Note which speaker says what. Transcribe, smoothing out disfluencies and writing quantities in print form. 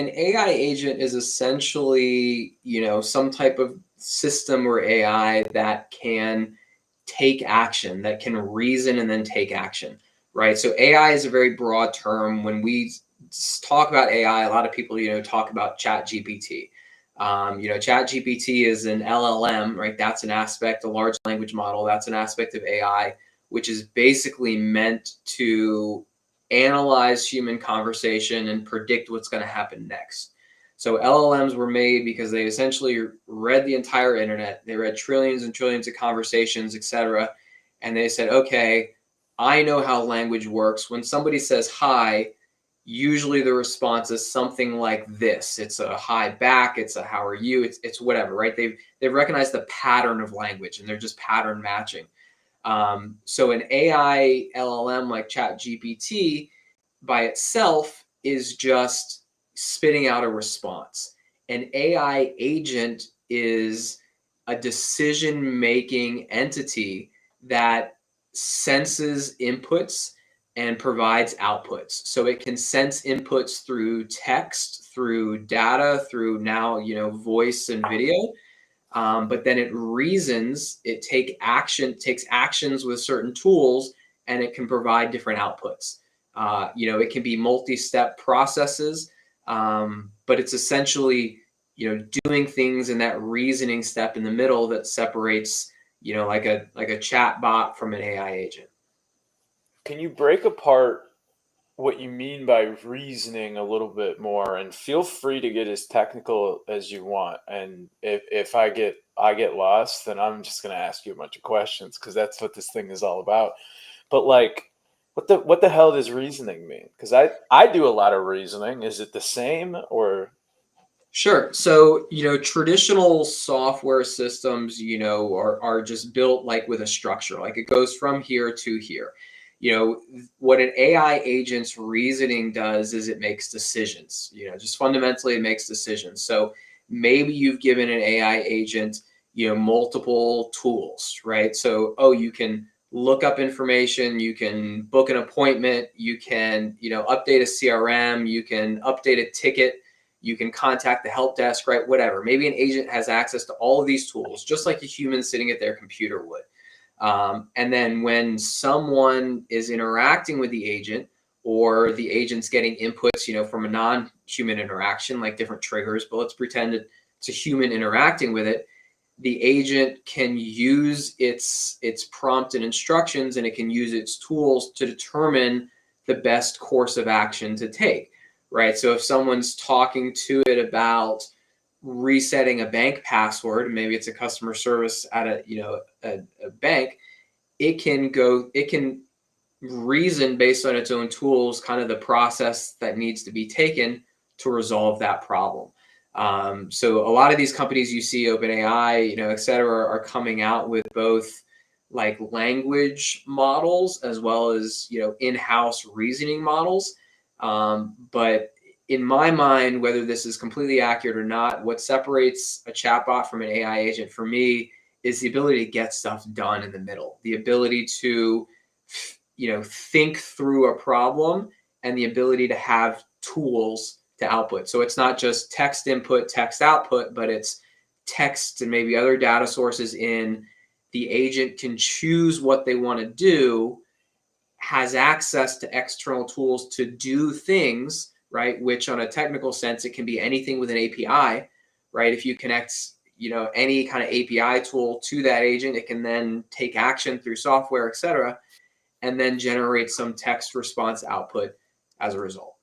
Speaker 1: An AI agent is essentially, some type of system or AI that can take action, that can reason and then take action, right? So AI is a very broad term. When we talk about AI, a lot of people, talk about Chat GPT. Chat GPT is an LLM, right? That's an aspect, a large language model. That's an aspect of AI, which is basically meant to analyze human conversation and predict what's going to happen next. So LLMs were made because they essentially read the entire internet. They read trillions and trillions of conversations, etc. And they said, okay, I know how language works. When somebody says hi, usually the response is something like this. It's a hi back, it's a how are you, it's whatever, right? They've recognized the pattern of language and they're just pattern matching. So an AI LLM like ChatGPT by itself is just spitting out a response. An AI agent is a decision-making entity that senses inputs and provides outputs. So it can sense inputs through text, through data, through now, voice and video. But then it reasons, takes actions with certain tools, and it can provide different outputs. It can be multi-step processes, but it's essentially, doing things in that reasoning step in the middle that separates, like a chat bot from an AI agent.
Speaker 2: Can you break apart what you mean by reasoning a little bit more, and feel free to get as technical as you want, and if I get lost, then I'm just going to ask you a bunch of questions because that's what this thing is all about. But like, what the hell does reasoning mean? Because I do a lot of reasoning. Is it the same or?
Speaker 1: Sure. So, traditional software systems, are just built like with a structure, like it goes from here to here. What an AI agent's reasoning does is it makes decisions, just fundamentally it makes decisions. So maybe you've given an AI agent, multiple tools, right? So, oh, you can look up information, you can book an appointment, you can, update a CRM, you can update a ticket, you can contact the help desk, right? Whatever. Maybe an agent has access to all of these tools, just like a human sitting at their computer would. And then when someone is interacting with the agent, or the agent's getting inputs, from a non-human interaction, like different triggers, but let's pretend it's a human interacting with it, the agent can use its prompt and instructions, and it can use its tools to determine the best course of action to take, right? So if someone's talking to it about resetting a bank password, maybe it's a customer service at a bank, it can reason based on its own tools, kind of the process that needs to be taken to resolve that problem. So a lot of these companies you see, OpenAI, et cetera, are coming out with both like language models as well as, in-house reasoning models. But in my mind, whether this is completely accurate or not, what separates a chatbot from an AI agent for me is the ability to get stuff done in the middle, the ability to, think through a problem, and the ability to have tools to output. So it's not just text input, text output, but it's text and maybe other data sources in. The agent can choose what they want to do, has access to external tools to do things, right? Which on a technical sense, it can be anything with an API, right? If you connect, any kind of API tool to that agent, it can then take action through software, et cetera, and then generate some text response output as a result.